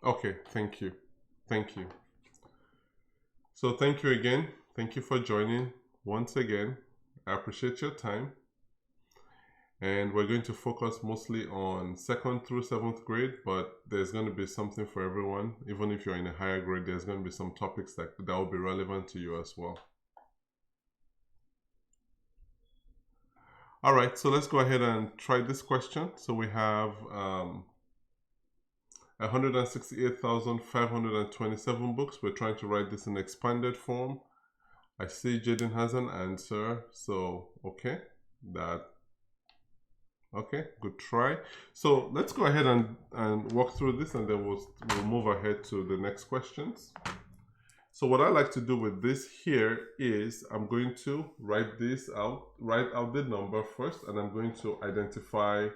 Okay, thank you. Thank you. So thank you again. Thank you for joining once again. I appreciate your time. And we're going to focus mostly on 2nd through 7th grade, but there's going to be something for everyone. Even if you're in a higher grade, there's going to be some topics that will be relevant to you as well. All right, so let's go ahead and try this question. So we have 168,527 books. We're trying to write this in expanded form. I see Jaden has an answer, so okay, good try. So let's go ahead and walk through this, and then we'll move ahead to the next questions. So what I like to do with this here is I'm going to write out the number first, and I'm going to identify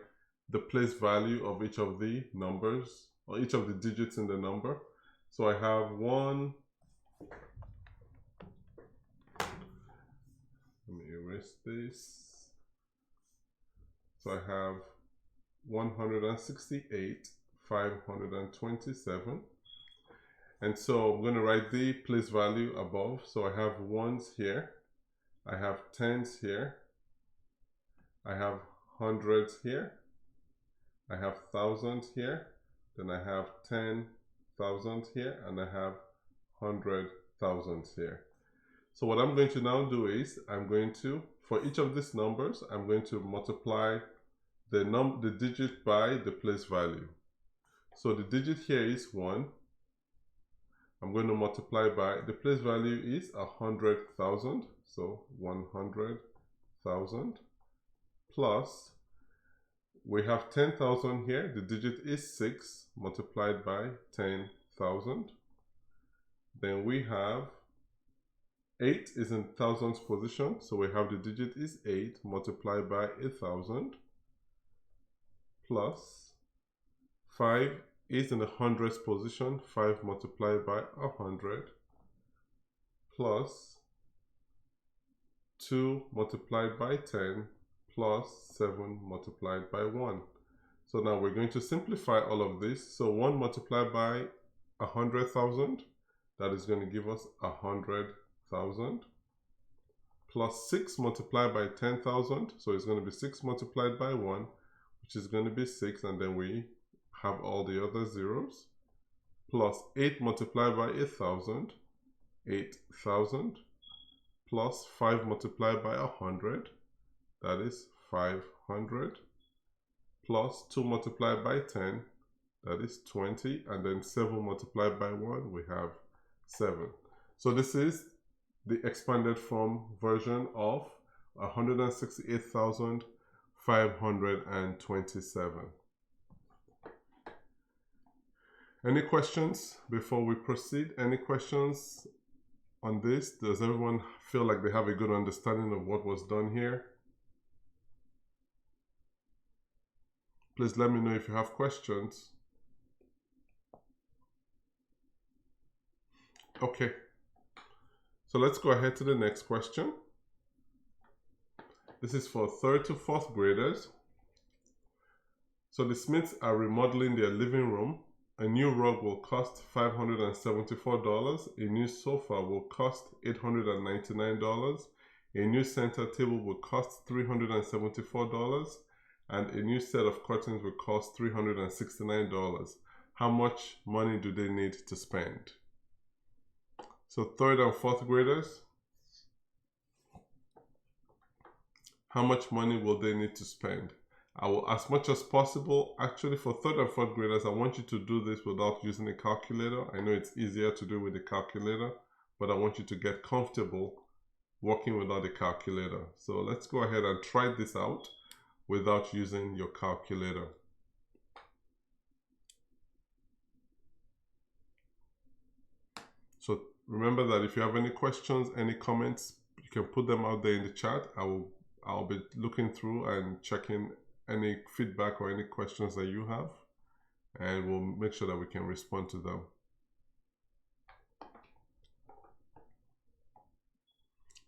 the place value of each of the numbers, or each of the digits in the number. So I have one. Let me erase this. So I have 168,527. And so I'm going to write the place value above. So I have ones here, I have tens here, I have hundreds here, I have thousands here, then I have 10,000 here, and I have 100,000 here. So what I'm going to now do is I'm going to, for each of these numbers, I'm going to multiply the digit by the place value. So the digit here is 1. I'm going to multiply by, the place value is 100,000, so 100,000, plus we have 10,000 here, the digit is 6, multiplied by 10,000. Then we have 8 is in thousands position, so we have the digit is 8 multiplied by 1,000, plus 5 is in the hundreds position, 5 multiplied by 100, plus 2 multiplied by 10, plus 7 multiplied by 1. So now we're going to simplify all of this. So 1 multiplied by 100,000, that is going to give us 100,000, plus 6 multiplied by 10,000, so it's going to be 6 multiplied by 1, which is going to be 6, and then we have all the other zeros, plus 8 multiplied by 1,000, 8,000, plus 5 multiplied by 100, that is 500, plus 2 multiplied by 10, that is 20, and then 7 multiplied by 1, we have 7. So this is the expanded form version of 168,527. Any questions before we proceed? Any questions on this? Does everyone feel like they have a good understanding of what was done here? Please let me know if you have questions. Okay, so let's go ahead to the next question. This is for 3rd to 4th graders. So the Smiths are remodeling their living room. A new rug will cost $574. A new sofa will cost $899. A new center table will cost $374. And a new set of curtains will cost $369. How much money do they need to spend? So 3rd and 4th graders, how much money will they need to spend? I will, as much as possible, actually for 3rd and 4th graders, I want you to do this without using a calculator. I know it's easier to do with a calculator, but I want you to get comfortable working without a calculator. So let's go ahead and try this out without using your calculator. So remember that if you have any questions, any comments, you can put them out there in the chat. I'll be looking through and checking any feedback or any questions that you have, and we'll make sure that we can respond to them.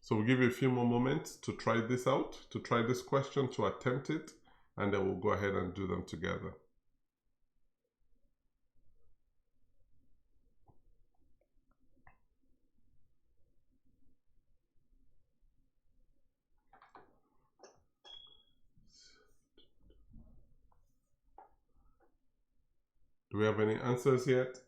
So we'll give you a few more moments to try this out, to try this question, to attempt it, and then we'll go ahead and do them together. Do we have any answers yet?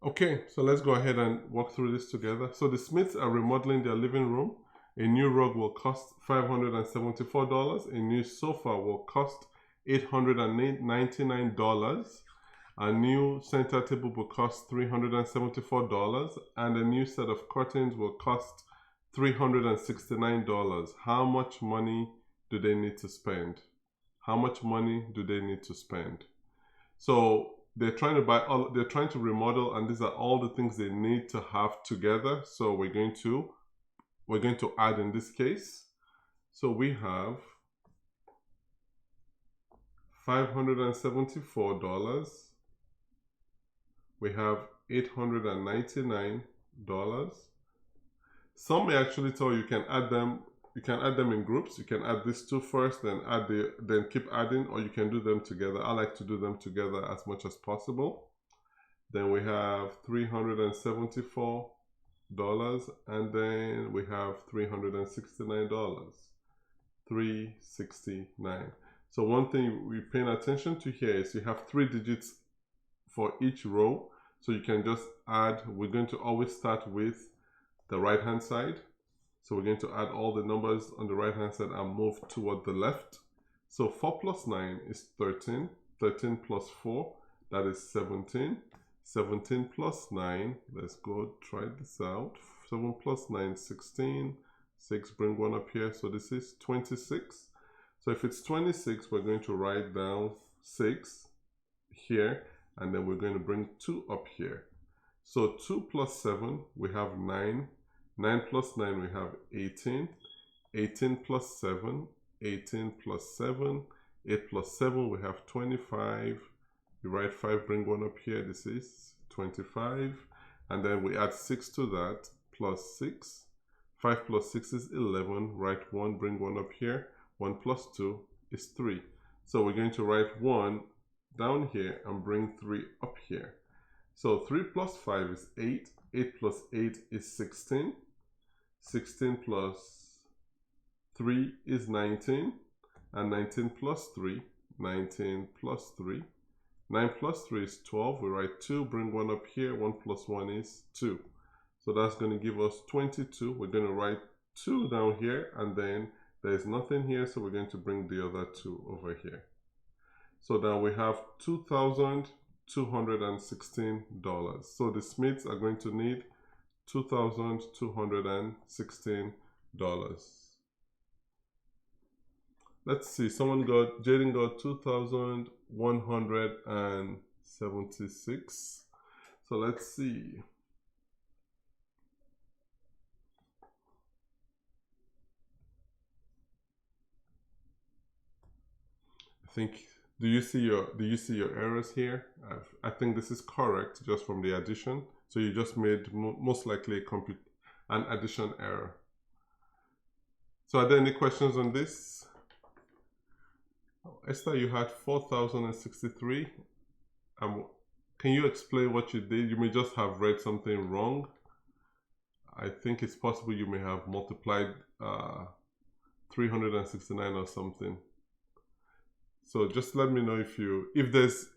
Okay, so let's go ahead and walk through this together. So the Smiths are remodeling their living room. A new rug will cost $574. A new sofa will cost $899. A new center table will cost $374. And a new set of curtains will cost $369. How much money do they need to spend? How much money do they need to spend? So they're trying to remodel, and these are all the things they need to have together. So we're going to add in this case. So we have $574. We have $899. Some may actually tell you can add them. You can add them in groups. You can add these two first, then then keep adding, or you can do them together. I like to do them together as much as possible. Then we have $374, and then we have $369. $369. So one thing we're paying attention to here is you have 3 digits for each row. So you can just add. We're going to always start with the right hand side. So we're going to add all the numbers on the right hand side and move toward the left. So 4 plus 9 is 13. 13 plus 4, that is 17. 17 plus 9, let's go try this out. 7 plus 9, 16. 6, bring 1 up here. So this is 26. So if it's 26, we're going to write down 6 here. And then we're going to bring 2 up here. So 2 plus 7, we have 9. 9 plus 9, we have 18. 18 plus 7, 18 plus 7. 8 plus 7, we have 25. You write 5, bring 1 up here. This is 25. And then we add 6 to that, plus 6. 5 plus 6 is 11. Write 1, bring 1 up here. 1 plus 2 is 3. So we're going to write 1 down here and bring 3 up here. So 3 plus 5 is 8. 8 plus 8 is 16. 16 plus 3 is 19. And 19 plus 3, 19 plus 3. 9 plus 3 is 12. We write 2, bring 1 up here. 1 plus 1 is 2. So that's going to give us 22. We're going to write 2 down here, and then there's nothing here, so we're going to bring the other 2 over here. So now we have $2,216. So the Smiths are going to need $2,216. Let's see, Jaden got 2,176. So let's see. I think, do you see your errors here? I think this is correct just from the addition. So you just made most likely an addition error. So are there any questions on this? Esther, you had 4,063. Can you explain what you did? You may just have read something wrong. I think it's possible you may have multiplied 369 or something. So just let me know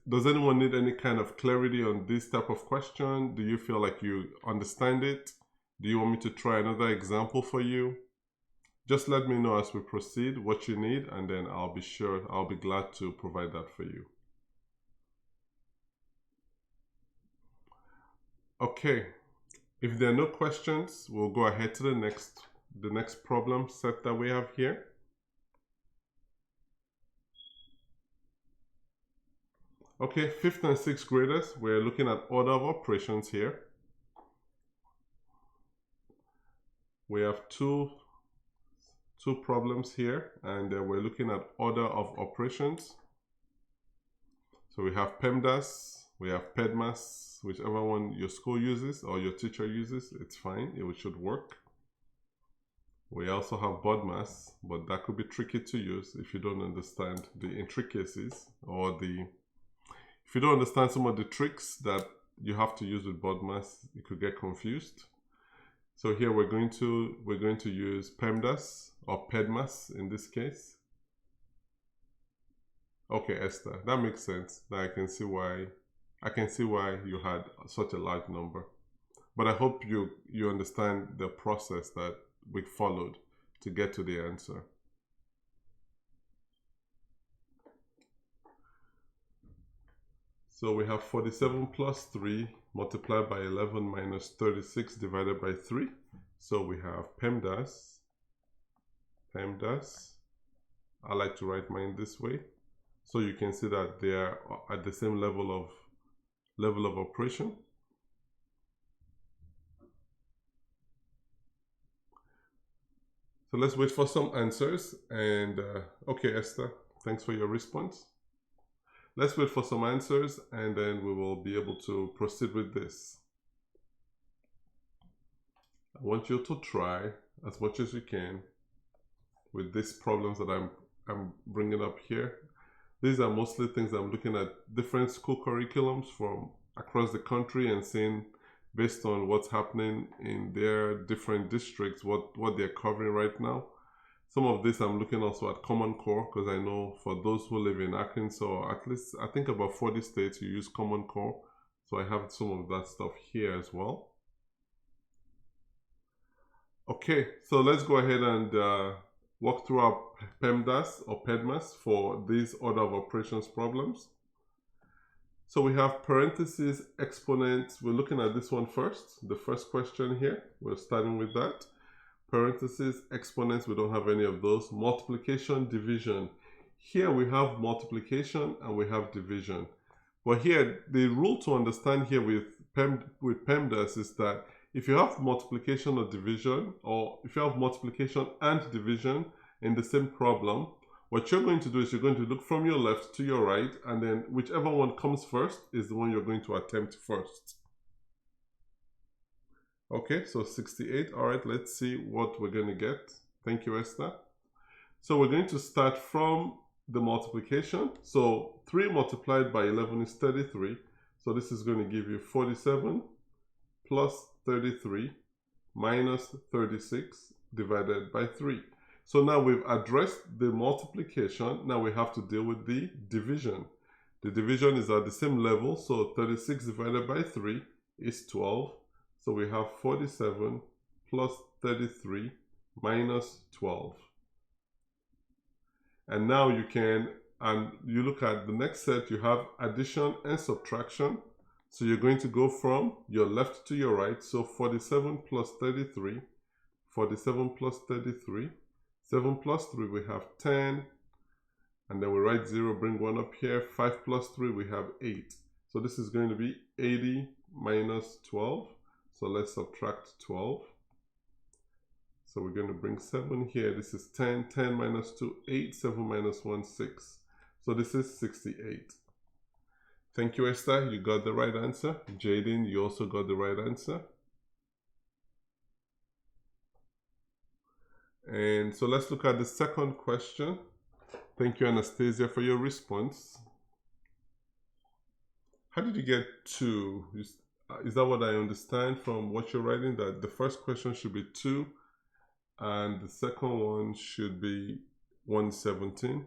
does anyone need any kind of clarity on this type of question? Do you feel like you understand it? Do you want me to try another example for you? Just let me know as we proceed what you need, and then I'll be glad to provide that for you. Okay, if there are no questions, we'll go ahead to the next problem set that we have here. Okay, 5th and 6th graders, we're looking at order of operations here. We have two problems here, and we're looking at order of operations. So we have PEMDAS, We have PEDMAS, whichever one your school uses or your teacher uses, it's fine, it should work. We also have BODMAS, but that could be tricky to use if you don't understand the intricacies or if you don't understand some of the tricks that you have to use with BODMAS, you could get confused. So here we're going to use PEMDAS or PEDMAS in this case. Okay, Esther, that makes sense. Now I can see why you had such a large number. But I hope you understand the process that we followed to get to the answer. So we have 47 plus 3 multiplied by 11 minus 36 divided by 3. So we have PEMDAS. I like to write mine this way, so you can see that they are at the same level of operation. So let's wait for some answers. And okay, Esther, thanks for your response. Let's wait for some answers and then we will be able to proceed with this. I want you to try as much as you can with these problems that I'm bringing up here. These are mostly things I'm looking at different school curriculums from across the country and seeing based on what's happening in their different districts, what they're covering right now. Some of this I'm looking also at Common Core, because I know for those who live in Arkansas, at least I think about 40 states you use Common Core. So I have some of that stuff here as well. Okay, so let's go ahead and walk through our PEMDAS or PEDMAS for these order of operations problems. So we have parentheses, exponents. We're looking at this one first. The first question here, we're starting with that. Parentheses, exponents, we don't have any of those. Multiplication, division. Here we have multiplication and we have division. But here, the rule to understand here with PEMDAS is that if you have multiplication or division, or if you have multiplication and division in the same problem, what you're going to do is you're going to look from your left to your right, and then whichever one comes first is the one you're going to attempt first. Okay, so 68. All right, let's see what we're going to get. Thank you, Esther. So we're going to start from the multiplication. So 3 multiplied by 11 is 33. So this is going to give you 47 plus 33 minus 36 divided by 3. So now we've addressed the multiplication. Now we have to deal with the division. The division is at the same level. So 36 divided by 3 is 12. So we have 47 plus 33 minus 12. And now you look at the next set, you have addition and subtraction. So you're going to go from your left to your right. So 47 plus 33, 47 plus 33, 7 plus 3, we have 10. And then we write 0, bring 1 up here. 5 plus 3, we have 8. So this is going to be 80 minus 12. So let's subtract 12. So we're going to bring 7 here. This is 10. 10 minus 2, 8. 7 minus 1, 6. So this is 68. Thank you, Esther. You got the right answer. Jaden, you also got the right answer. And so let's look at the second question. Thank you, Anastasia, for your response. How did you get 2? Is that what I understand from what you're writing? That the first question should be 2 and the second one should be 117.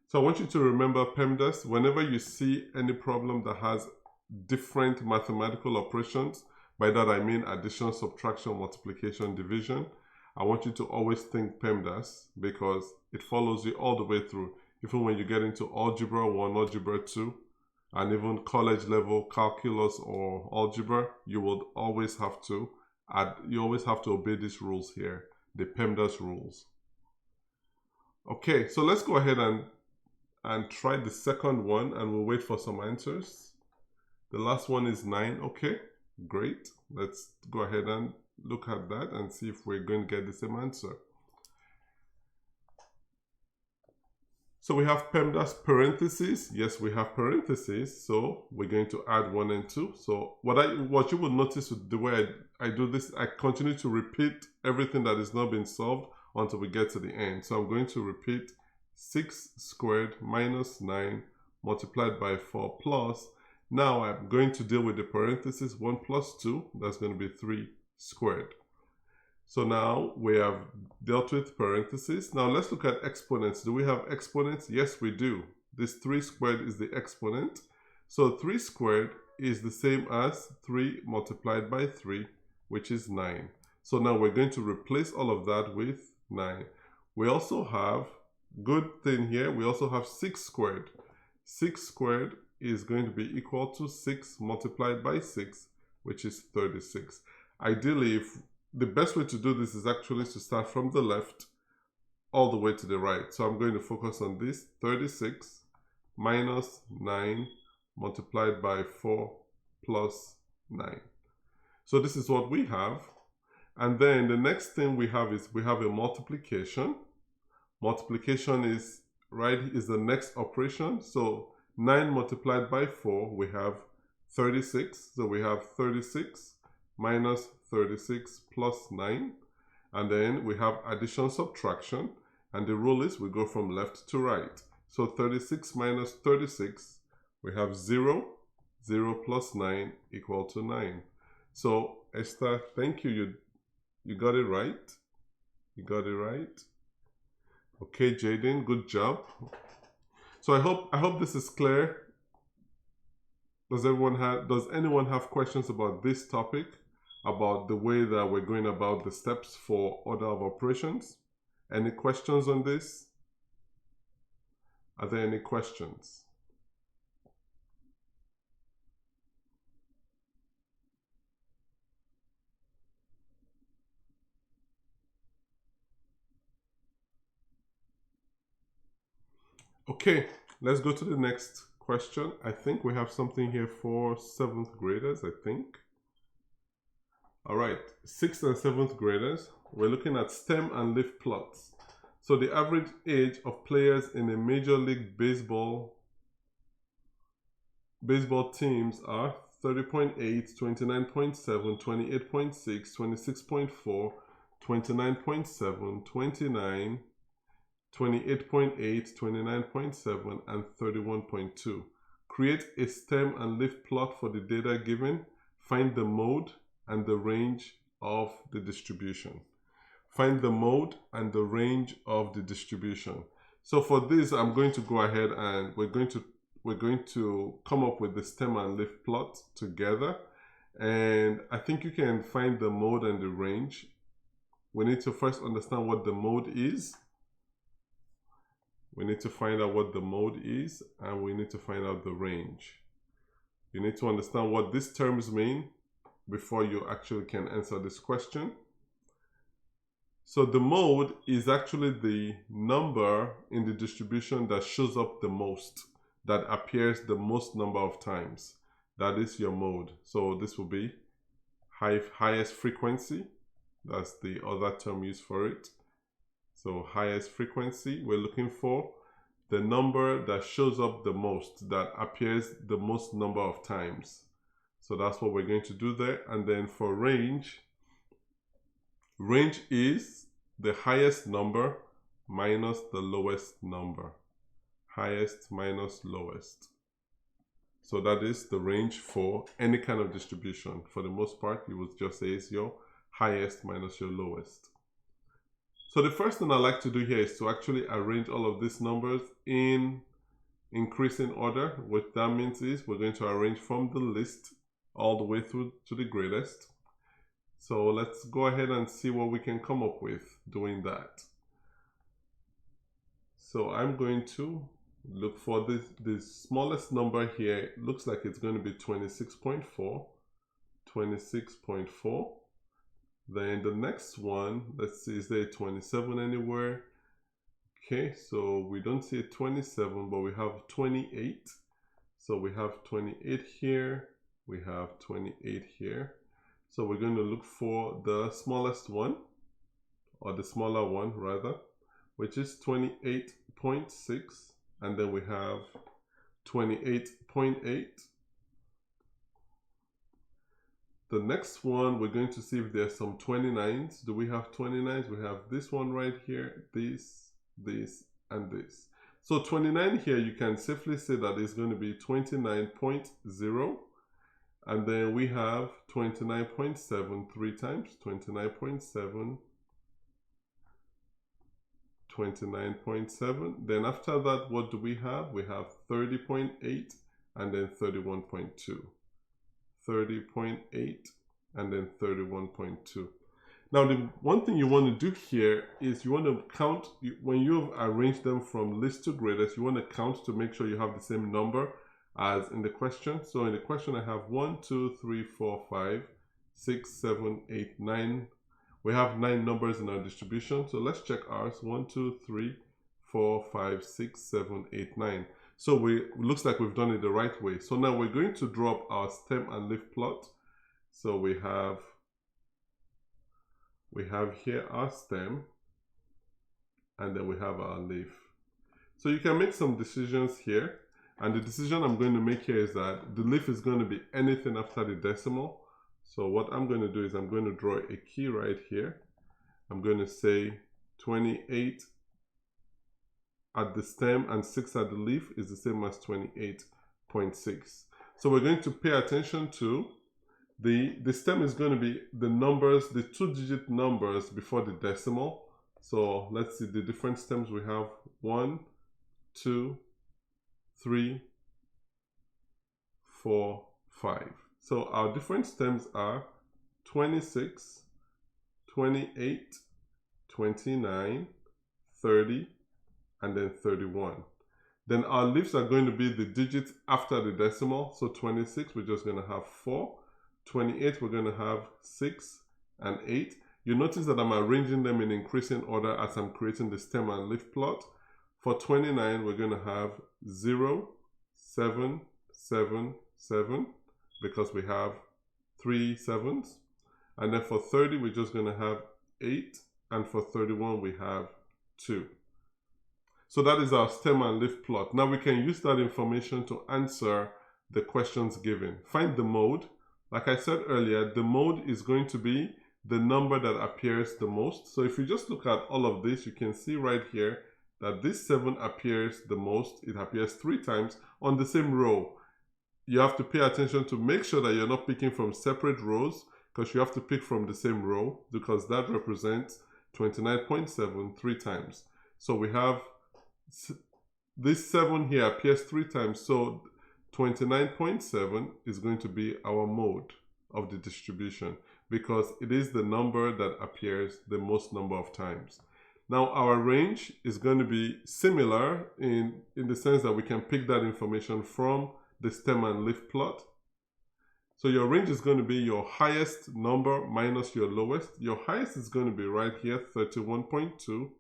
So I want you to remember PEMDAS. Whenever you see any problem that has different mathematical operations, by that I mean addition, subtraction, multiplication, division, I want you to always think PEMDAS because it follows you all the way through. Even when you get into Algebra 1, Algebra 2, and even college level calculus or algebra, you will always have to obey these rules here, the PEMDAS rules. Okay, so let's go ahead and try the second one and we'll wait for some answers. The last one is 9. Okay, great. Let's go ahead and look at that and see if we're going to get the same answer. So we have PEMDAS parentheses. Yes, we have parentheses. So we're going to add 1 and 2. So what you will notice with the way I do this, I continue to repeat everything that is not being solved until we get to the end. So I'm going to repeat 6 squared minus 9 multiplied by 4 plus. Now I'm going to deal with the parentheses. 1 plus 2, that's going to be 3 squared. So now we have dealt with parentheses. Now let's look at exponents. Do we have exponents? Yes, we do. This 3 squared is the exponent. So 3 squared is the same as 3 multiplied by 3, which is 9. So now we're going to replace all of that with 9. We also have, good thing here, we also have 6 squared. 6 squared is going to be equal to 6 multiplied by 6, which is 36. Ideally, the best way to do this is actually to start from the left all the way to the right. So I'm going to focus on this 36 minus 9 multiplied by 4 plus 9. So this is what we have. And then the next thing we have is we have a multiplication. Multiplication is the next operation. So 9 multiplied by 4, we have 36. So we have 36 minus 36 plus 9, and then we have addition subtraction, and the rule is we go from left to right. So 36 minus 36, we have 0. 0 plus 9 equal to 9. So Esther, thank you. You got it right. You got it right. Okay, Jaden, good job. So I hope this is clear. Does anyone have questions about this topic? About the way that we're going about the steps for order of operations? Any questions on this? Are there any questions? Okay, let's go to the next question. I think we have something here for 7th graders, I think. All right, 6th and 7th graders, we're looking at stem and leaf plots. So the average age of players in a Major League Baseball teams are 30.8, 29.7, 28.6, 26.4, 29.7, 29, 28.8, 29.7, and 31.2. Create a stem and leaf plot for the data given. Find the mode and the range of the distribution. Find the mode and the range of the distribution. So for this, I'm going to go ahead and we're going to come up with the stem and leaf plot together. And I think you can find the mode and the range. We need to first understand what the mode is. We need to find out what the mode is, and we need to find out the range. You need to understand what these terms mean before you actually can answer this question. So the mode is actually the number in the distribution that shows up the most, that appears the most number of times. That is your mode. So this will be highest frequency. That's the other term used for it. So highest frequency, we're looking for the number that shows up the most, that appears the most number of times. So that's what we're going to do there. And then for range, range is the highest number minus the lowest number. Highest minus lowest. So that is the range for any kind of distribution. For the most part, you would just say it's your highest minus your lowest. So the first thing I like to do here is to actually arrange all of these numbers in increasing order. What that means is we're going to arrange from the least all the way through to the greatest. So let's go ahead and see what we can come up with doing that. So I'm going to look for the smallest number here. It looks like it's going to be 26.4. 26.4. Then the next one, let's see, is there a 27 anywhere? Okay, so we don't see a 27, but we have 28. So we have 28 here. We have 28 here. So we're going to look for the smallest one, or the smaller one rather, which is 28.6. and then we have 28.8. The next one, we're going to see if there's some 29s. Do we have 29s? We have this one right here, this, and this. So 29 here, you can safely say that it's going to be 29.0. And then we have 29.7 3 times, 29.7, 29.7. Then after that, what do we have? We have 30.8 and then 31.2. 30.8 and then 31.2. Now, the one thing you want to do here is you want to count, when you've arranged them from least to greatest, you want to count to make sure you have the same number as in the question. So in the question, I have 1, 2, 3, 4, 5, 6, 7, 8, 9. We have 9 numbers in our distribution. So let's check ours. 1, 2, 3, 4, 5, 6, 7, 8, 9. So it looks like we've done it the right way. So now we're going to drop our stem and leaf plot. So we have here our stem, and then we have our leaf. So you can make some decisions here. And the decision I'm going to make here is that the leaf is going to be anything after the decimal. So what I'm going to do is I'm going to draw a key right here. I'm going to say 28 at the stem and 6 at the leaf is the same as 28.6. So we're going to pay attention to the stem is going to be the numbers, the 2-digit numbers before the decimal. So let's see the different stems we have. 1, 2, 3, 4, 5. So our different stems are 26, 28, 29, 30, and then 31. Then our leaves are going to be the digits after the decimal. So 26, we're just going to have 4. 28, we're going to have 6 and 8. You notice that I'm arranging them in increasing order as I'm creating the stem and leaf plot. For 29, we're going to have 0, 7, 7, 7, because we have 3 7s. And then for 30, we're just going to have 8. And for 31, we have 2. So that is our stem and leaf plot. Now we can use that information to answer the questions given. Find the mode. Like I said earlier, the mode is going to be the number that appears the most. So if you just look at all of this, you can see right here that this 7 appears the most. It appears 3 times on the same row. You have to pay attention to make sure that you're not picking from separate rows, because you have to pick from the same row, because that represents 29.7 3 times. So we have this 7 here appears 3 times. So 29.7 is going to be our mode of the distribution, because it is the number that appears the most number of times. Now our range is going to be similar in the sense that we can pick that information from the stem and leaf plot. So your range is going to be your highest number minus your lowest. Your highest is going to be right here, 31.2,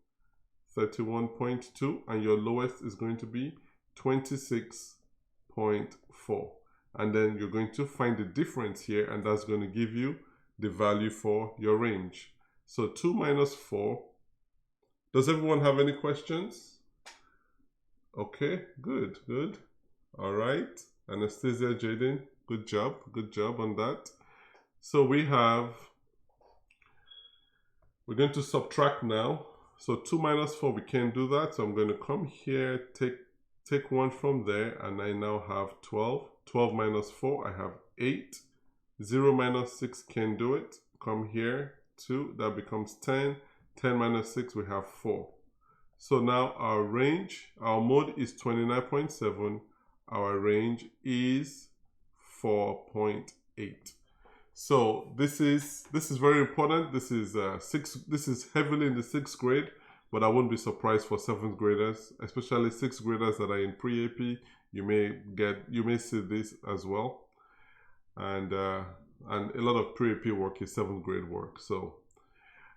31.2, and your lowest is going to be 26.4. And then you're going to find the difference here, and that's going to give you the value for your range. So 2 minus 4. Does everyone have any questions? Okay, good, good. All right, Anastasia, Jaden, good job on that. So we're going to subtract now. So 2 minus 4, we can't do that. So I'm going to come here, take 1 from there, and I now have 12. 12 minus 4, I have 8. 0 minus 6, can't do it. Come here, 2, that becomes 10. 10 minus 6, we have 4. So now our range, our mode is 29.7. Our range is 4.8. So this is very important. This is heavily in the 6th grade, but I won't be surprised for 7th graders, especially 6th graders that are in pre-AP. You may see this as well, and a lot of pre-AP work is 7th grade work. So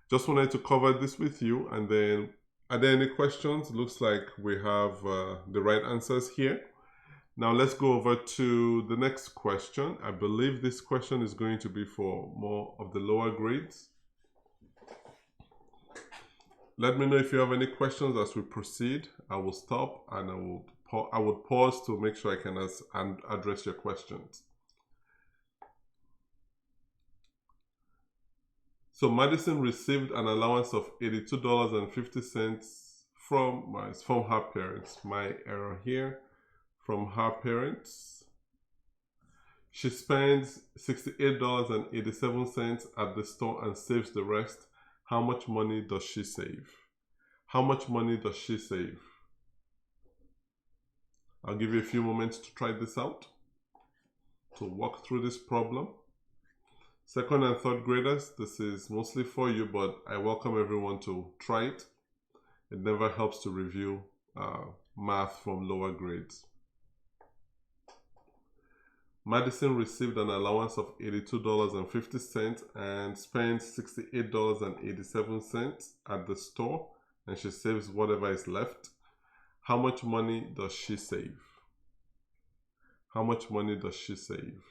just wanted to cover this with you. And then, are there any questions? Looks like we have the right answers here. Now let's go over to the next question. I believe this question is going to be for more of the lower grades. Let me know if you have any questions as we proceed. I will stop and I will I would pause to make sure I can address your questions. So Madison received an allowance of $82.50 from her parents. My error here. From her parents. She spends $68.87 at the store and saves the rest. How much money does she save? How much money does she save? I'll give you a few moments to try this out, to walk through this problem. Second and third graders, this is mostly for you, but I welcome everyone to try it. It never helps to review math from lower grades. Madison received an allowance of $82.50 and spends $68.87 at the store, and she saves whatever is left. How much money does she save? How much money does she save?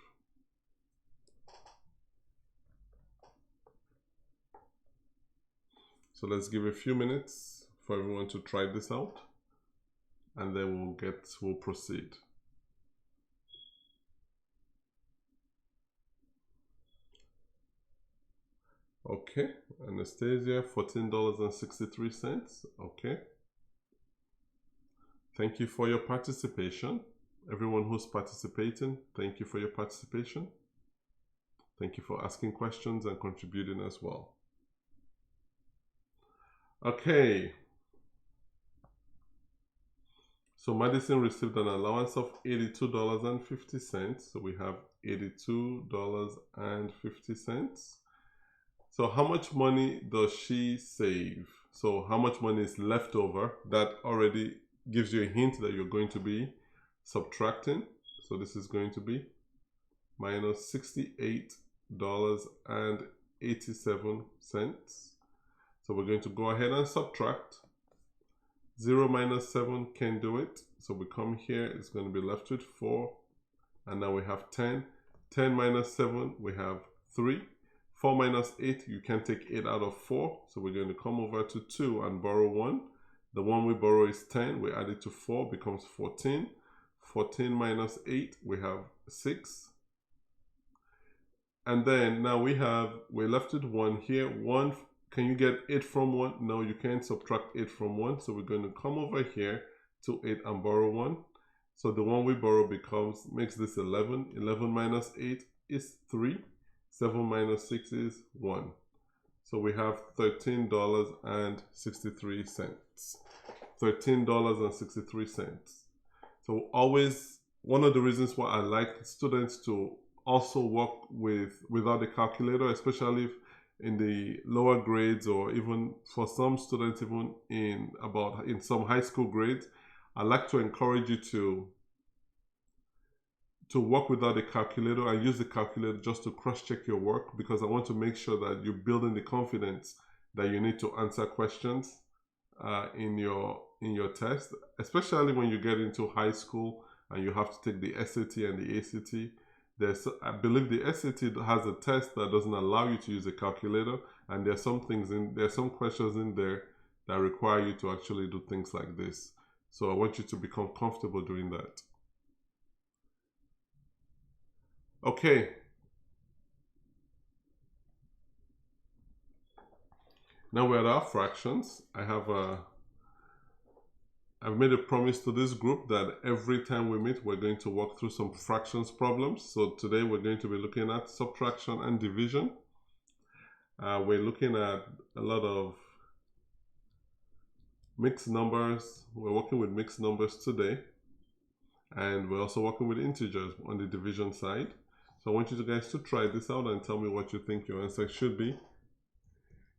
So let's give a few minutes for everyone to try this out, and then we'll proceed. Okay, Anastasia, $14.63. Okay. Thank you for your participation. Everyone who's participating, thank you for your participation. Thank you for asking questions and contributing as well. Okay. So Madison received an allowance of $82.50. So we have $82.50. So how much money does she save? So how much money is left over? That already gives you a hint that you're going to be subtracting. So this is going to be minus $68.87. So we're going to go ahead and subtract. 0 minus 7 can do it. So we come here, it's going to be left with 4. And now we have 10. 10 minus 7, we have 3. 4 minus 8, you can take 8 out of 4. So we're going to come over to 2 and borrow 1. The one we borrow is 10. We add it to 4, becomes 14. 14 minus 8, we have 6. And then now we're left with 1 here. 1, can you get 8 from 1? No, you can't subtract 8 from 1. So we're going to come over here to 8 and borrow 1. So the one we borrow makes this 11. 11 minus 8 is 3. 7 minus 6 is 1. So we have $13.63. $13.63. So always, one of the reasons why I like students to also work without a calculator, especially in the lower grades, or even for some students even in some high school grades, I like to encourage you to work without a calculator and use the calculator just to cross-check your work, because I want to make sure that you're building the confidence that you need to answer questions in your test, especially when you get into high school and you have to take the SAT and the ACT. I believe the SAT has a test that doesn't allow you to use a calculator, and there's some questions in there that require you to actually do things like this. So I want you to become comfortable doing that. Okay. Now we're at our fractions. I've made a promise to this group that every time we meet, we're going to walk through some fractions problems. So today we're going to be looking at subtraction and division. We're looking at a lot of mixed numbers. We're working with mixed numbers today. And we're also working with integers on the division side. So I want you guys to try this out and tell me what you think your answer should be.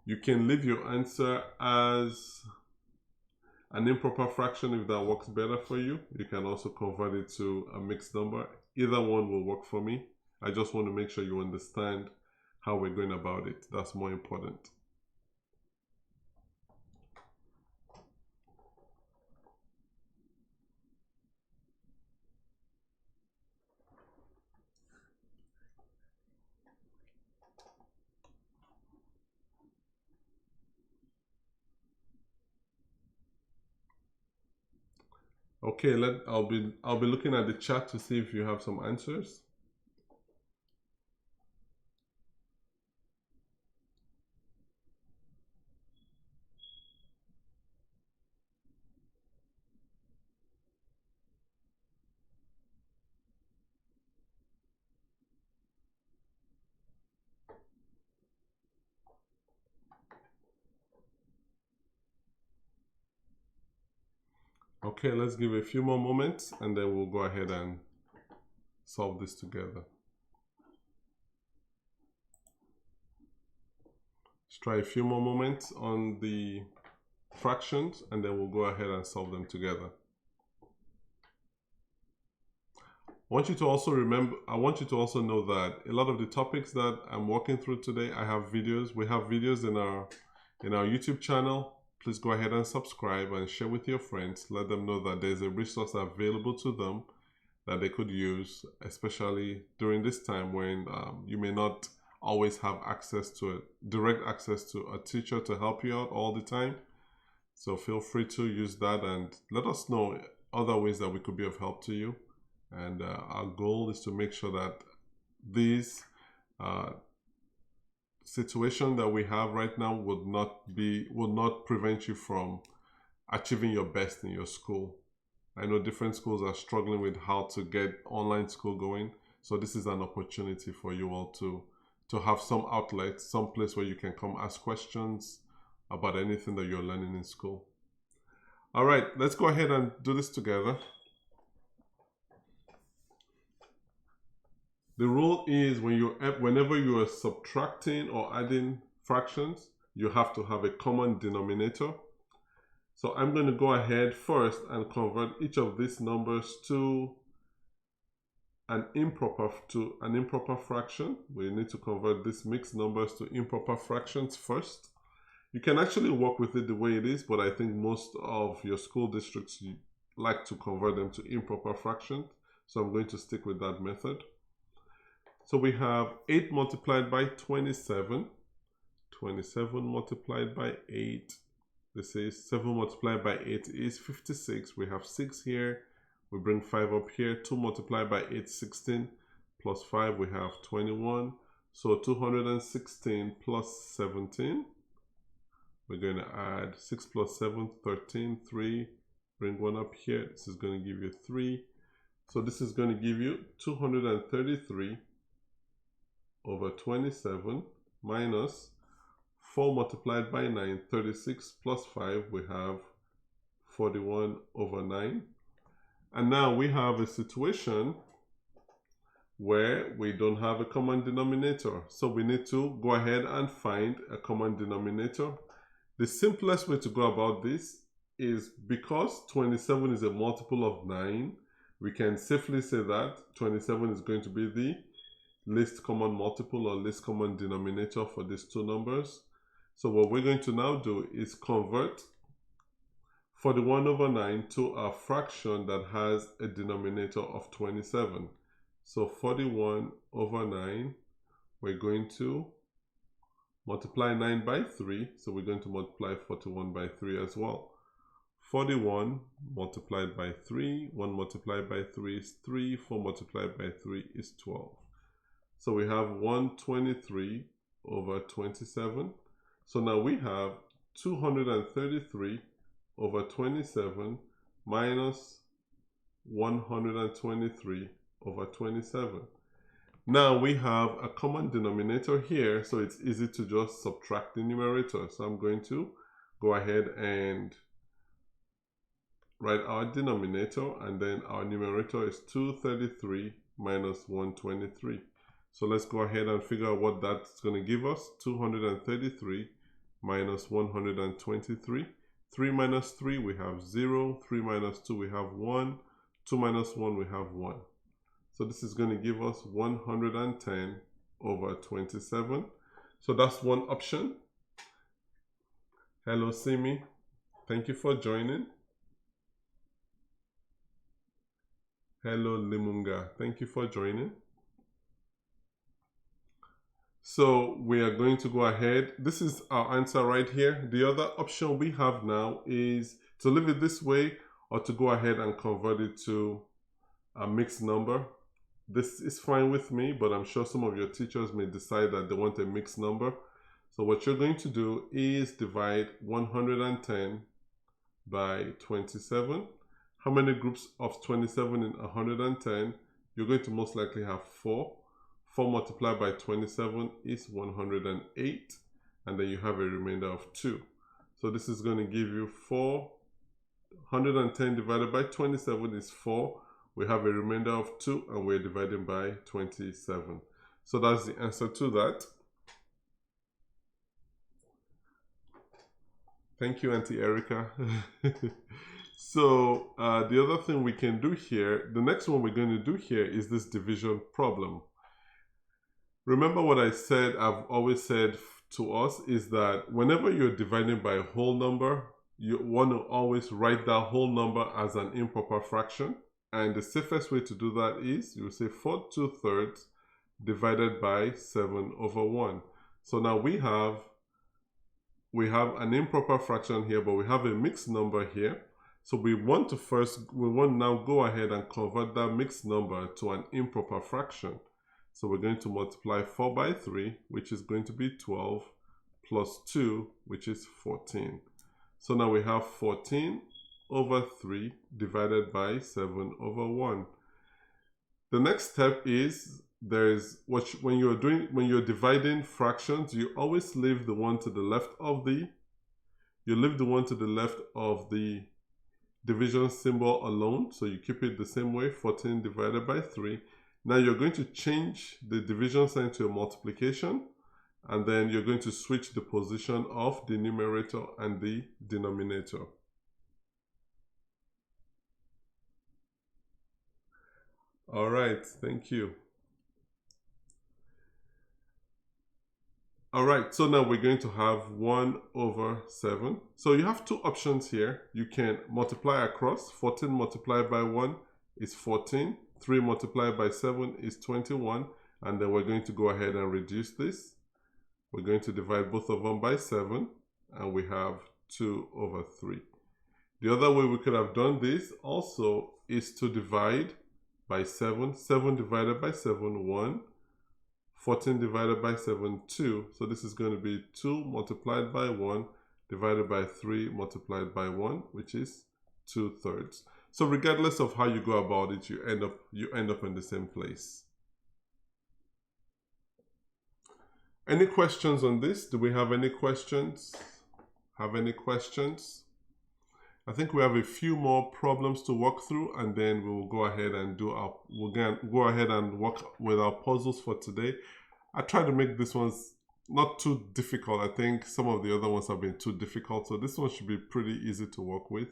You can leave your answer as an improper fraction if that works better for you. You can also convert it to a mixed number. Either one will work for me. I just want to make sure you understand how we're going about it. That's more important. Okay, I'll be looking at the chat to see if you have some answers. Okay, let's give a few more moments and then we'll go ahead and solve this together. Let's try a few more moments on the fractions and then we'll go ahead and solve them together. I want you to also know that a lot of the topics that I'm working through today, I have videos. We have videos in our YouTube channel. Please go ahead and subscribe and share with your friends. Let them know that there's a resource available to them that they could use, especially during this time when you may not always have direct access to a teacher to help you out all the time. So feel free to use that and let us know other ways that we could be of help to you. And our goal is to make sure that these situation that we have right now will not prevent you from achieving your best in your school. I know different schools are struggling with how to get online school going, so this is an opportunity for you all to have some outlet, some place where you can come ask questions about anything that you're learning in school. All right, let's go ahead and do this together. The rule is whenever you are subtracting or adding fractions, you have to have a common denominator. So I'm going to go ahead first and convert each of these numbers to an improper fraction. We need to convert these mixed numbers to improper fractions first. You can actually work with it the way it is, but I think most of your school districts like to convert them to improper fractions. So I'm going to stick with that method. So we have 8 multiplied by 27. 27 multiplied by 8. This is 7 multiplied by 8 is 56. We have 6 here. We bring 5 up here. 2 multiplied by 8, 16. Plus 5, we have 21. So 216 plus 17. We're going to add 6 plus 7, 13. 3. Bring 1 up here. This is going to give you 3. So this is going to give you 233 over 27 minus 4 multiplied by 9, 36 plus 5, we have 41 over 9. And now we have a situation where we don't have a common denominator. So we need to go ahead and find a common denominator. The simplest way to go about this is because 27 is a multiple of 9, we can safely say that 27 is going to be the least common multiple or least common denominator for these two numbers. So what we're going to now do is convert 41 over 9 to a fraction that has a denominator of 27. So 41 over 9, we're going to multiply 9 by 3. So we're going to multiply 41 by 3 as well. 41 multiplied by 3, 1 multiplied by 3 is 3, 4 multiplied by 3 is 12. So we have 123 over 27. So now we have 233 over 27 minus 123 over 27. Now we have a common denominator here, so it's easy to just subtract the numerator. So I'm going to go ahead and write our denominator, and then our numerator is 233 minus 123. So let's go ahead and figure out what that's going to give us. 233 minus 123. 3 minus 3, we have 0. 3 minus 2, we have 1. 2 minus 1, we have 1. So this is going to give us 110 over 27. So that's one option. Hello, Simi. Thank you for joining. Hello, Limunga. Thank you for joining. So we are going to go ahead. This is our answer right here. The other option we have now is to leave it this way, or to go ahead and convert it to a mixed number. This is fine with me, but I'm sure some of your teachers may decide that they want a mixed number. So what you're going to do is divide 110 by 27. How many groups of 27 in 110? You're going to most likely have 4. 4 multiplied by 27 is 108, and then you have a remainder of 2. So this is going to give you 110 divided by 27 is 4. We have a remainder of 2, and we're dividing by 27. So that's the answer to that. Thank you, Auntie Erica. So the other thing we can do here, the next one we're going to do here is this division problem. Remember what I said, I've always said to us, is that whenever you're dividing by a whole number, you want to always write that whole number as an improper fraction. And the safest way to do that is you say 4 2/3 divided by 7/1. So now we have an improper fraction here, but we have a mixed number here. So we want to now go ahead and convert that mixed number to an improper fraction. So we're going to multiply 4 by 3, which is going to be 12, plus 2, which is 14. So now we have 14/3 divided by 7/1. The next step is when you're dividing fractions, you always leave the one to the left of the division symbol alone. So you keep it the same way, 14 divided by 3. Now you're going to change the division sign to a multiplication, and then you're going to switch the position of the numerator and the denominator. All right, thank you. All right, so now we're going to have 1/7. So you have two options here. You can multiply across. 14 multiplied by 1 is 14. 3 multiplied by 7 is 21. And then we're going to go ahead and reduce this. We're going to divide both of them by 7. And we have 2/3. The other way we could have done this also is to divide by 7. 7 divided by 7, 1. 14 divided by 7, 2. So this is going to be 2 multiplied by 1 divided by 3 multiplied by 1, which is 2/3. So regardless of how you go about it, you end up in the same place. Any questions on this? Do we have any questions? Have any questions? I think we have a few more problems to walk through, and then we will go ahead and work with our puzzles for today. I tried to make this ones not too difficult. I think some of the other ones have been too difficult, so this one should be pretty easy to work with.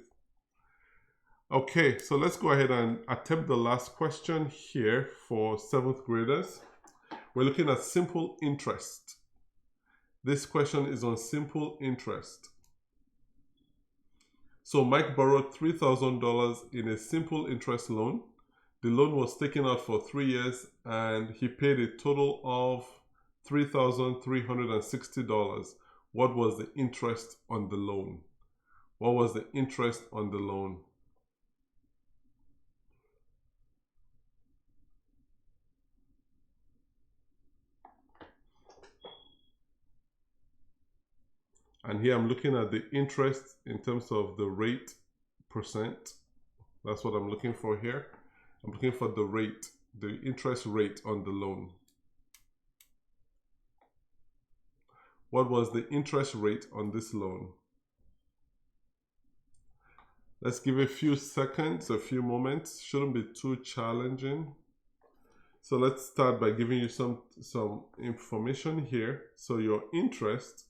Okay, so let's go ahead and attempt the last question here for 7th graders. We're looking at simple interest. This question is on simple interest. So Mike borrowed $3,000 in a simple interest loan. The loan was taken out for 3 years and he paid a total of $3,360. What was the interest on the loan? What was the interest on the loan? And here I'm looking at the interest in terms of the rate percent. That's what I'm looking for here. I'm looking for the rate, the interest rate on the loan. What was the interest rate on this loan? Let's give a few seconds, a few moments. Shouldn't be too challenging. So let's start by giving you some information here. So your interest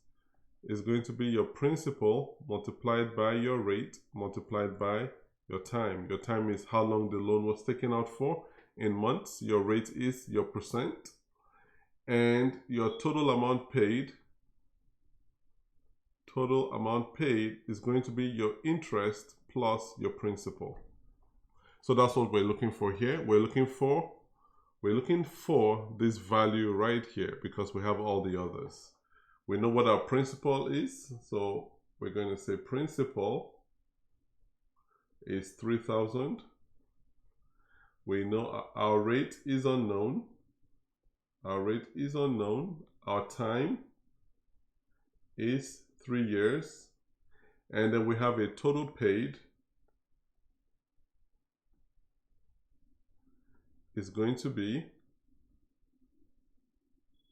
is going to be your principal multiplied by your rate multiplied by your time. Your time is how long the loan was taken out for in months. Your rate is your percent. And your total amount paid is going to be your interest plus your principal. So that's what we're looking for here. We're looking for this value right here because we have all the others. We know what our principal is, so we're going to say principal is 3,000. We know our rate is unknown. Our rate is unknown. Our time is 3 years. And then we have a total paid is going to be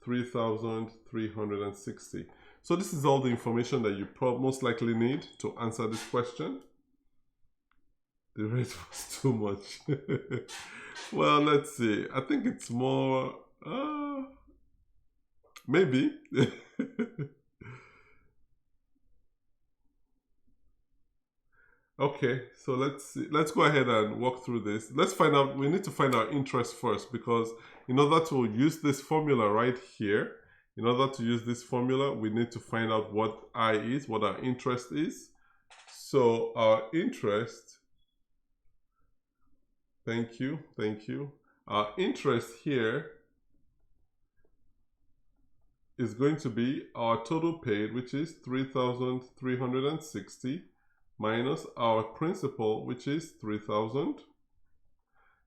3,360. So this is all the information that you most likely need to answer this question. The rate was too much. Well, let's see. I think it's more, maybe. Okay, so let's see. Let's go ahead and walk through this. Let's find out, we need to find our interest first, because in order to use this formula right here, in order to use this formula, we need to find out what I is, what our interest is. So our interest, thank you. Our interest here is going to be our total paid, which is 3,360, minus our principal, which is 3,000.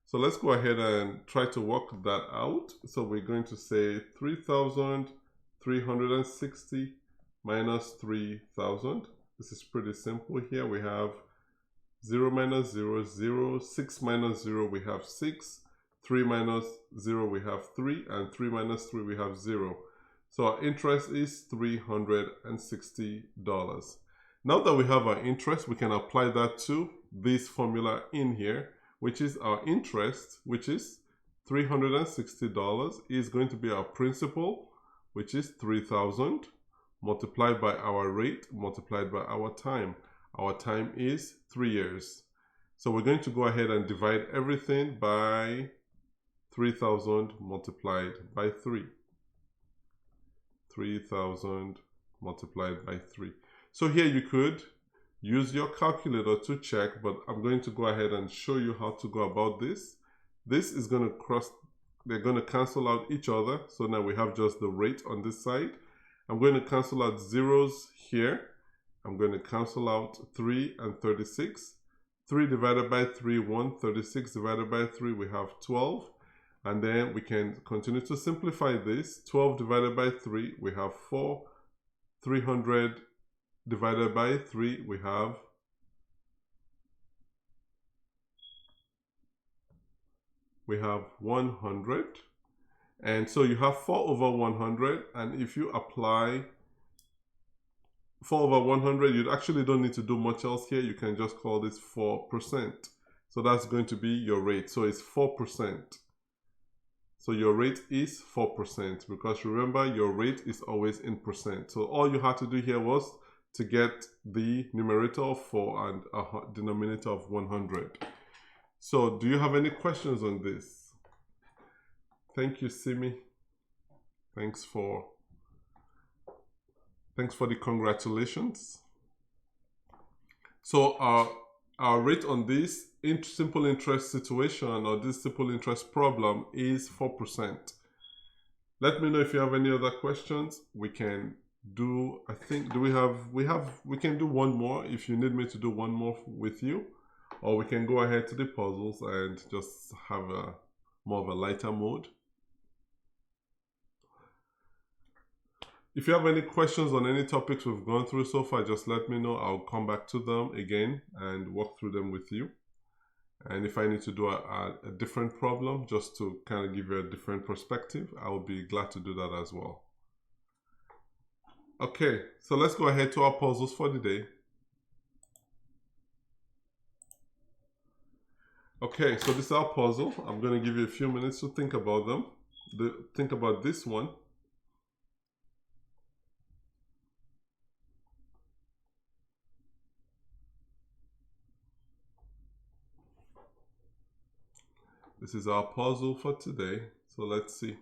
So let's go ahead and try to work that out. So we're going to say 3,360 minus 3,000. This is pretty simple here. We have 0 minus 0, 0, 6 minus 0, we have 6, 3 minus 0, we have 3, and 3 minus 3, we have 0. So our interest is $360. Now that we have our interest, we can apply that to this formula in here, which is our interest, which is $360, is going to be our principal, which is 3,000, multiplied by our rate, multiplied by our time. Our time is 3 years. So we're going to go ahead and divide everything by 3,000 multiplied by 3. 3,000 multiplied by 3. So here you could use your calculator to check, but I'm going to go ahead and show you how to go about this. This is going to they're going to cancel out each other. So now we have just the rate on this side. I'm going to cancel out zeros here. I'm going to cancel out 3 and 36. 3 divided by 3, 1. 36 divided by 3, we have 12. And then we can continue to simplify this. 12 divided by 3, we have 4. 300 divided by 3, we have 100. And so you have 4 over 100. And if you apply 4 over 100, you actually don't need to do much else here. You can just call this 4%. So that's going to be your rate. So it's 4%. So your rate is 4%, because remember, your rate is always in percent. So all you had to do here was to get the numerator of 4 and a denominator of 100. So do you have any questions on this? Thank you, Simi. Thanks for the congratulations. So our rate on this simple interest situation, or this simple interest problem, is 4%. Let me know if you have any other questions. We can do, I think, we can do one more if you need me to do one more with you, or we can go ahead to the puzzles and just have a more of a lighter mode. If you have any questions on any topics we've gone through so far, just let me know. I'll come back to them again and walk through them with you. And if I need to do a different problem, just to kind of give you a different perspective, I will be glad to do that as well. Okay, so let's go ahead to our puzzles for the day. Okay, so this is our puzzle. I'm going to give you a few minutes to think about them. Think about this one. This is our puzzle for today. So let's see.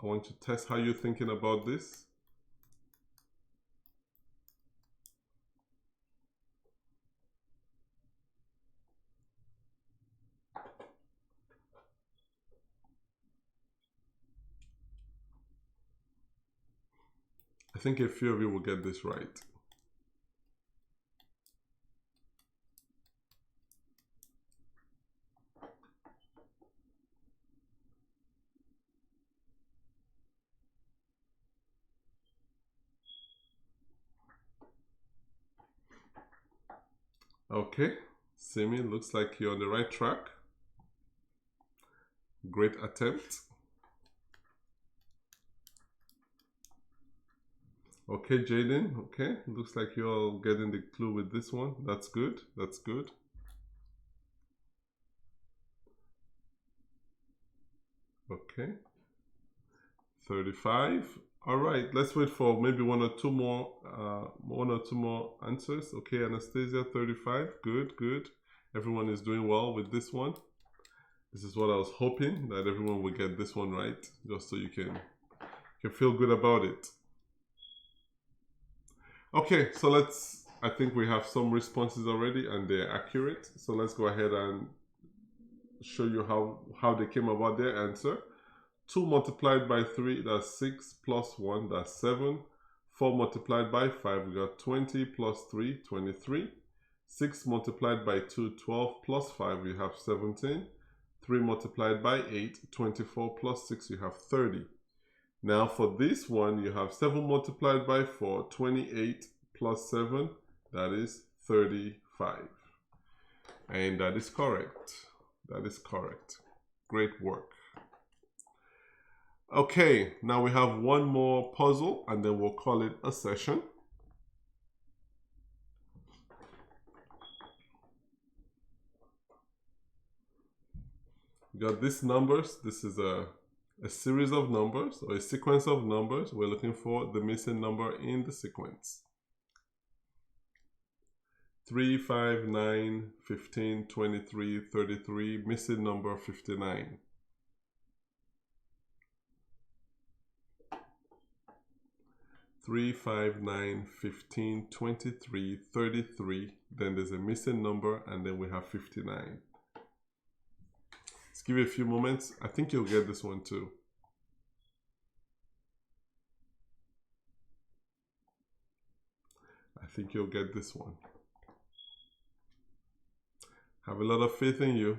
I want to test how you're thinking about this. I think a few of you will get this right. Okay, Simi, looks like you're on the right track. Great attempt. Okay, Jaden, okay, looks like you're getting the clue with this one. That's good, that's good. Okay, 35. All right, let's wait for maybe one or two more answers. Okay, Anastasia, 35. Good, good. Everyone is doing well with this one. This is what I was hoping, that everyone would get this one right, just so you can feel good about it. Okay, so I think we have some responses already and they're accurate. So let's go ahead and show you how they came about their answer. 2 multiplied by 3, that's 6, plus 1, that's 7. 4 multiplied by 5, we got 20, plus 3, 23. 6 multiplied by 2, 12, plus 5, we have 17. 3 multiplied by 8, 24, plus 6, you have 30. Now for this one, you have 7 multiplied by 4, 28, plus 7, that is 35. And that is correct. That is correct. Great work. Okay, now we have one more puzzle and then we'll call it a session. We got these numbers. This is a series of numbers or a sequence of numbers. We're looking for the missing number in the sequence. 3, 5, 9, 15, 23, 33, missing number 59. Three, 5, 9, 15, 23, 33, then there's a missing number, and then we have 59. Let's give it a few moments. I think you'll get this one too. I think you'll get this one. Have a lot of faith in you.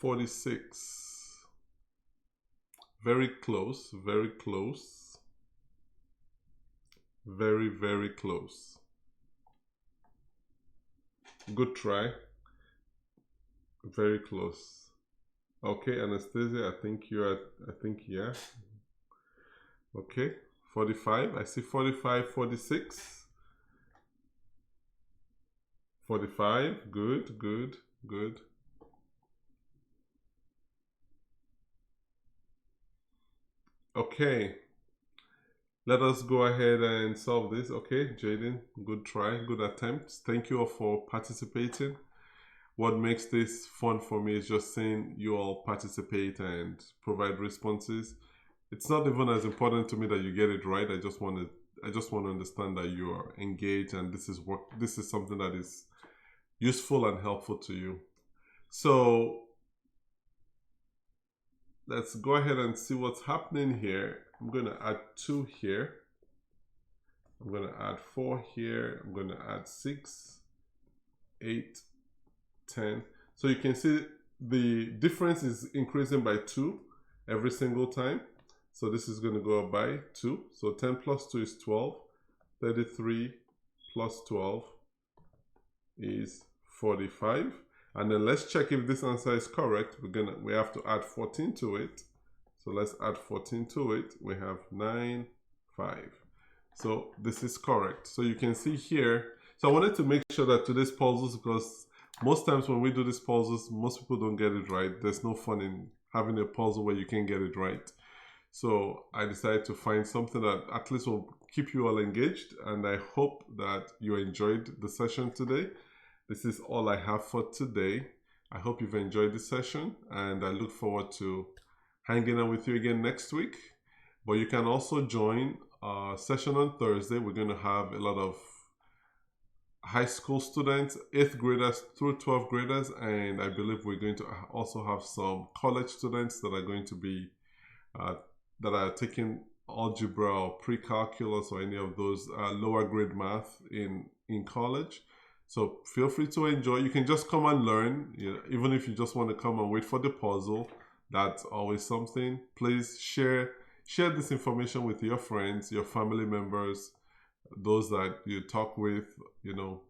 $46. Very close, very close. Very, very close. Good try. Very close. Okay, Anastasia, I think yeah. Okay, 45. I see 45, 46. 45, good, good, good. Okay, let us go ahead and solve this. Okay, Jaden, good try, good attempt. Thank you all for participating. What makes this fun for me is just seeing you all participate and provide responses. It's not even as important to me that you get it right. I just want to understand that you are engaged and this is something that is useful and helpful to you. So let's go ahead and see what's happening here. I'm going to add 2 here. I'm going to add 4 here. I'm going to add 6, 8, 10. So you can see the difference is increasing by 2 every single time. So this is going to go up by 2. So 10 plus 2 is 12. 33 plus 12 is 45. And then let's check if this answer is correct. We have to add 14 to it. So let's add 14 to it. We have 9, 5. So this is correct. So you can see here. So I wanted to make sure that today's puzzles, because most times when we do these puzzles, most people don't get it right. There's no fun in having a puzzle where you can get it right. So I decided to find something that at least will keep you all engaged. And I hope that you enjoyed the session today. This is all I have for today. I hope you've enjoyed the session and I look forward to hanging out with you again next week. But you can also join our session on Thursday. We're going to have a lot of high school students, 8th graders through 12th graders, and I believe we're going to also have some college students that are going to be that are taking algebra or pre-calculus or any of those lower grade math in college. So feel free to enjoy. You can just come and learn. Even if you just want to come and wait for the puzzle, that's always something. Please share share this information with your friends, your family members, those that you talk with, you know,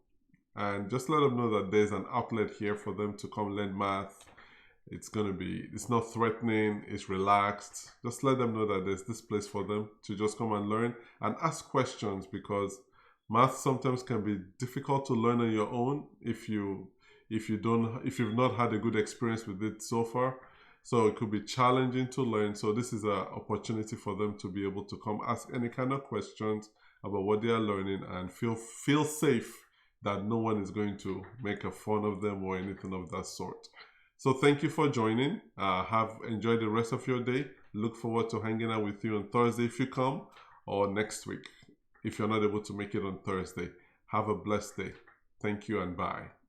and just let them know that there's an outlet here for them to come learn math. It's not threatening, it's relaxed. Just let them know that there's this place for them to just come and learn and ask questions, because math sometimes can be difficult to learn on your own if you've not had a good experience with it so far. So it could be challenging to learn. So this is an opportunity for them to be able to come ask any kind of questions about what they are learning and feel safe that no one is going to make a fun of them or anything of that sort. So thank you for joining. Have enjoyed the rest of your day. Look forward to hanging out with you on Thursday if you come, or next week if you're not able to make it on Thursday. Have a blessed day. Thank you and bye.